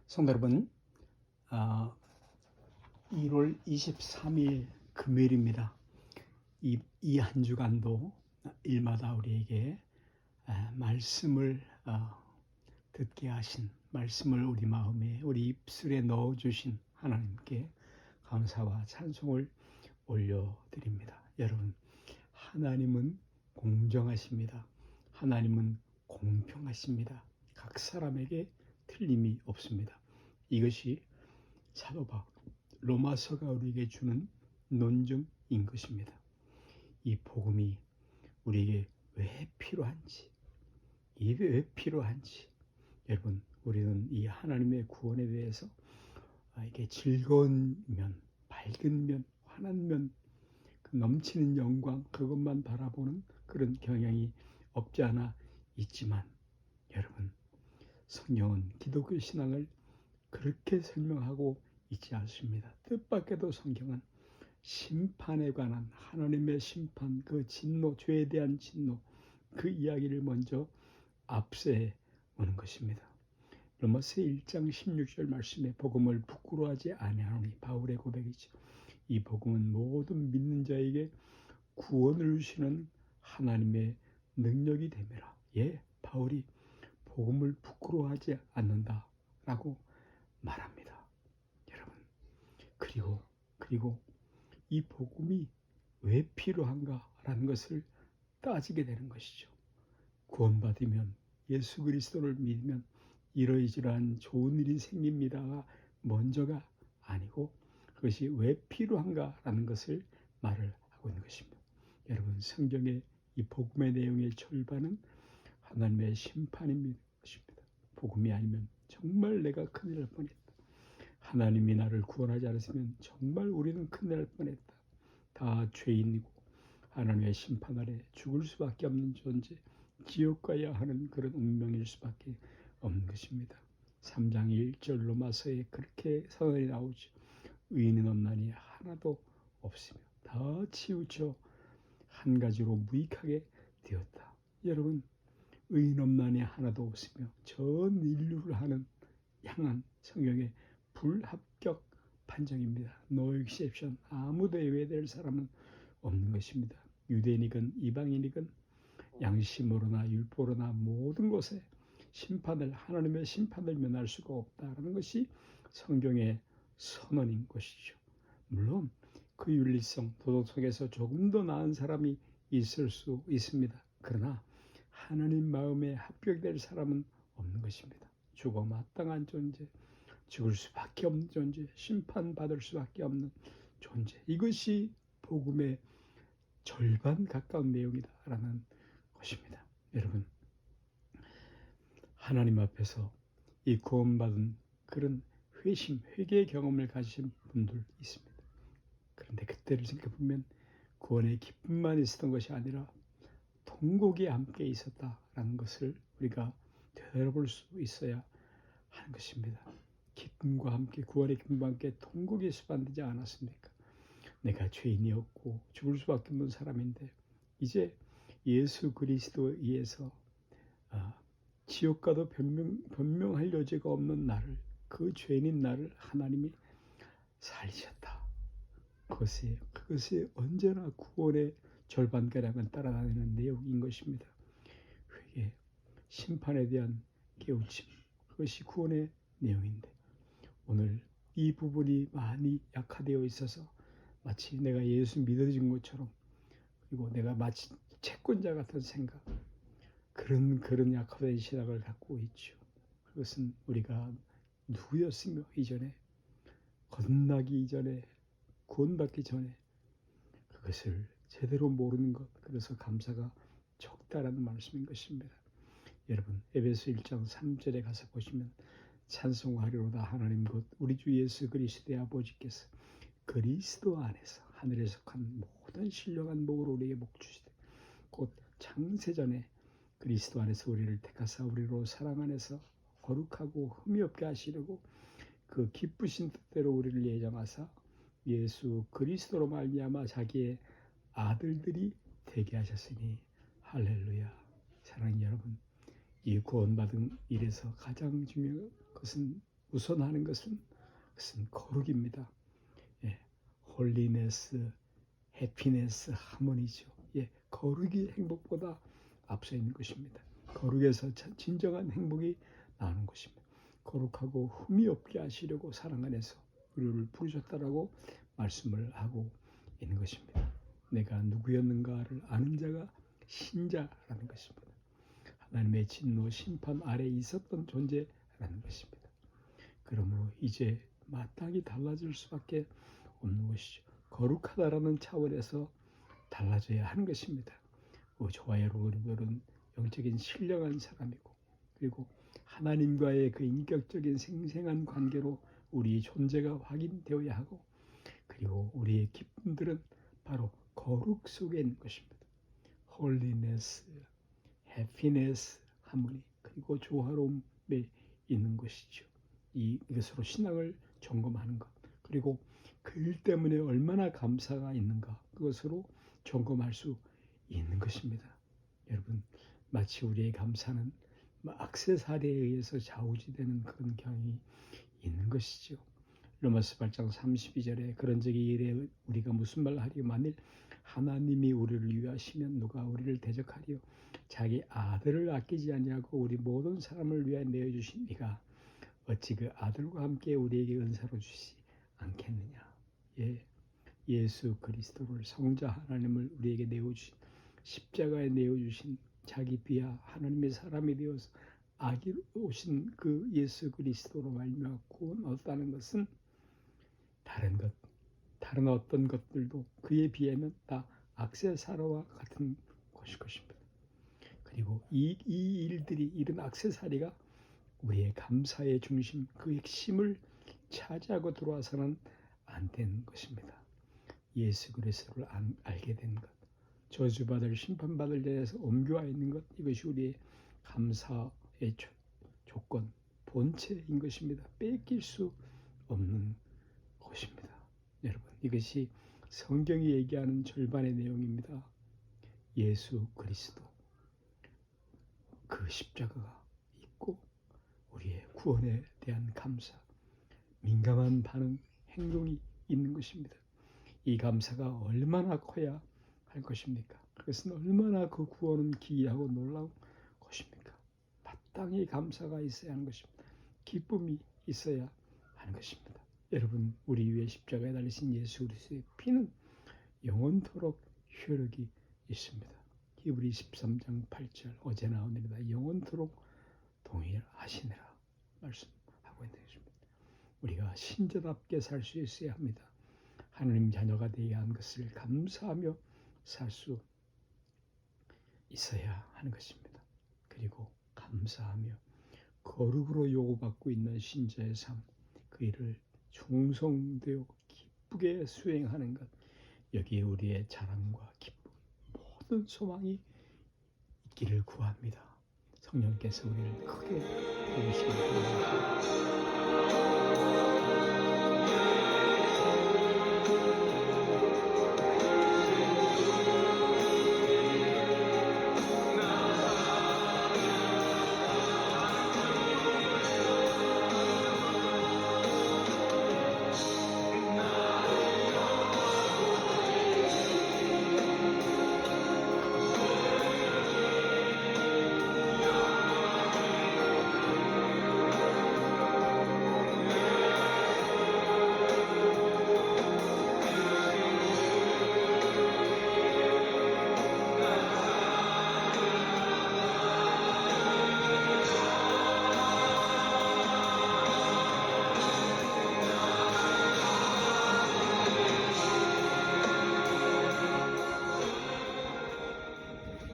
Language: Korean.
성도 여러분, 1월 23일 금요일입니다. 이 한 주간도 일마다 우리에게 말씀을 듣게 하신, 말씀을 우리 마음에, 우리 입술에 넣어주신 하나님께 감사와 찬송을 올려드립니다. 여러분, 하나님은 공정하십니다. 하나님은 공평하십니다. 각 사람에게 틀림이 없습니다. 이것이 사도 바울 로마서가 우리에게 주는 논증인 것입니다. 이 복음이 우리에게 왜 필요한지, 여러분, 우리는 이 하나님의 구원에 대해서 이게 즐거운 면, 밝은 면, 환한 면, 그 넘치는 영광, 그것만 바라보는 그런 경향이 없지 않아 있지만, 여러분, 성경은 기독교 신앙을 그렇게 설명하고 있지 않습니다. 뜻밖에도 성경은 심판에 관한 하나님의 심판, 그 진노, 죄에 대한 진노, 그 이야기를 먼저 앞세해 오는 것입니다. 로마서 1장 16절 말씀에 복음을 부끄러워하지 아니하노니, 바울의 고백이죠. 이 복음은 모든 믿는 자에게 구원을 주시는 하나님의 능력이 됨이라. 바울이 복음을 부끄러워하지 않는다라고 말합니다. 여러분, 그리고 이 복음이 왜 필요한가라는 것을 따지게 되는 것이죠. 구원받으면, 예수 그리스도를 믿으면 이러이러한 좋은 일이 생깁니다가 먼저가 아니고, 그것이 왜 필요한가라는 것을 말을 하고 있는 것입니다. 여러분, 성경의 이 복음의 내용의 절반은 하나님의 심판입니다. 복음이 아니면 정말 내가 큰일 날 뻔했다. 하나님이 나를 구원하지 않았으면 정말 우리는 큰일 날 뻔했다. 다 죄인이고 하나님의 심판 아래 죽을 수밖에 없는 존재, 지옥 가야 하는 그런 운명일 수밖에 없는 것입니다. 3장 1절 로마서에 그렇게 선언이 나오죠. 의인은 없나니 하나도 없으며 다 치우쳐 한 가지로 무익하게 되었다. 여러분, 의인 없나니 하나도 없으며 전 인류를 향한 성경의 불합격 판정입니다. No exception. 아무도 예외될 사람은 없는 것입니다. 유대인이건 이방인이건 양심으로나 율법으로나 모든 것에 하나님의 심판을 면할 수가 없다는 것이 성경의 선언인 것이죠. 물론 그 윤리성, 도덕성에서 조금 더 나은 사람이 있을 수 있습니다. 그러나 하나님 마음에 합격될 사람은 없는 것입니다. 죽어 마땅한 존재, 죽을 수밖에 없는 존재, 심판받을 수밖에 없는 존재. 이것이 복음의 절반 가까운 내용이다라는 것입니다. 여러분, 하나님 앞에서 이 구원받은 그런 회개 경험을 가지신 분들 있습니다. 그런데 그때를 생각해보면 구원의 기쁨만 있었던 것이 아니라 통곡이 함께 있었다라는 것을 우리가 되돌아볼 수 있어야 하는 것입니다. 기쁨과 함께, 구원의 기쁨과 함께 통곡이 수반되지 않았습니까? 내가 죄인이었고 죽을 수밖에 없는 사람인데 이제 예수 그리스도에 의해서 지옥과도 변명할 여지가 없는 나를, 그 죄인인 나를 하나님이 살리셨다. 그것이 언제나 구원의 절반가량은 따라다니는 내용인 것입니다. 회개, 심판에 대한 깨우침, 그것이 구원의 내용인데 오늘 이 부분이 많이 약화되어 있어서 마치 내가 예수 믿어진 것처럼, 그리고 내가 마치 채권자 같은 생각, 그런 약화된 신학을 갖고 있죠. 그것은 우리가 누구였으며 이전에, 거듭나기 이전에, 구원받기 전에 그것을 제대로 모르는 것, 그래서 감사가 적다라는 말씀인 것입니다. 여러분, 에베소 1장 3절에 가서 보시면 찬송하리로다 하나님 곧 우리 주 예수 그리스도의 아버지께서 그리스도 안에서 하늘에 속한 모든 신령한 복을 우리에게 복 주시되 곧 창세전에 그리스도 안에서 우리를 택하사 우리로 사랑 안에서 거룩하고 흠이 없게 하시려고 그 기쁘신 뜻대로 우리를 예정하사 예수 그리스도로 말미암아 자기의 아들들이 되게 하셨으니 할렐루야. 사랑하는 여러분, 이 구원받은 일에서 가장 중요한 것은 우선하는 것은 거룩입니다. 예, 홀리네스, 해피네스, 하모니죠. 예, 거룩이 행복보다 앞서 있는 것입니다. 거룩에서 진정한 행복이 나오는 것입니다. 거룩하고 흠이 없게 하시려고 사랑 안에서 우리를 부르셨다라고 말씀을 하고 있는 것입니다. 내가 누구였는가를 아는 자가 신자라는 것입니다. 하나님의 진노 심판 아래에 있었던 존재라는 것입니다. 그러므로 이제 마땅히 달라질 수밖에 없는 것이죠. 거룩하다라는 차원에서 달라져야 하는 것입니다. 저와 여러분은 영적인 신령한 사람이고, 그리고 하나님과의 그 인격적인 생생한 관계로 우리의 존재가 확인되어야 하고, 그리고 우리의 기쁨들은 바로 거룩 속에 있는 것입니다. 홀리네스, 해피네스, 하모니, 그리고 조화로움에 있는 것이죠. 이것으로 신앙을 점검하는 것, 그리고 그 일 때문에 얼마나 감사가 있는가, 그것으로 점검할 수 있는 것입니다. 여러분, 마치 우리의 감사는 액세서리에 의해서 좌우지되는 그런 경향이 있는 것이죠. 로마서 8장 32절에 그런 적이 이래 우리가 무슨 말을 하리요? 만일 하나님이 우리를 위하시면 누가 우리를 대적하리요? 자기 아들을 아끼지 아니하고 우리 모든 사람을 위하여 내어주신 이가 어찌 그 아들과 함께 우리에게 은사로 주시지 않겠느냐. 예, 예수 그리스도를 성자 하나님을 우리에게 내어주신, 십자가에 내어주신 자기 비하 하나님의 사람이 되어서 아기로 오신 그 예수 그리스도로 말미암아 구원 얻었다는 것은 다른 어떤 것들도 그에 비하면 다 액세서리와 같은 것일 것입니다. 그리고 이 일들이, 이런 액세서리가 우리의 감사의 중심, 그 핵심을 차지하고 들어와서는 안 되는 것입니다. 예수 그리스도를 알게 된 것, 저주받을 심판받을 자에서 옮겨와 있는 것, 이것이 우리의 감사의 조건, 본체인 것입니다. 뺏길 수 없는 것입니다. 여러분, 이것이 성경이 얘기하는 절반의 내용입니다. 예수 그리스도, 그 십자가가 있고 우리의 구원에 대한 감사, 민감한 반응, 행동이 있는 것입니다. 이 감사가 얼마나 커야 할 것입니까? 그것은 얼마나 그 구원은 기이하고 놀라운 것입니까? 마땅히 감사가 있어야 하는 것입니다. 기쁨이 있어야 하는 것입니다. 여러분, 우리 위에 십자가에 달리신 예수 그리스도의 피는 영원토록 효력이 있습니다. 히브리 13장 8절 어제 나온 일이다. 영원토록 동일하시니라 말씀하고 있는 것입니다. 우리가 신자답게 살 수 있어야 합니다. 하나님 자녀가 되어야 하는 것을 감사하며 살 수 있어야 하는 것입니다. 그리고 감사하며 거룩으로 요구받고 있는 신자의 삶, 그 일을 충성되어 기쁘게 수행하는 것, 여기에 우리의 자랑과 기쁨, 모든 소망이 있기를 구합니다. 성령께서 우리를 크게 도우시기 바랍니다.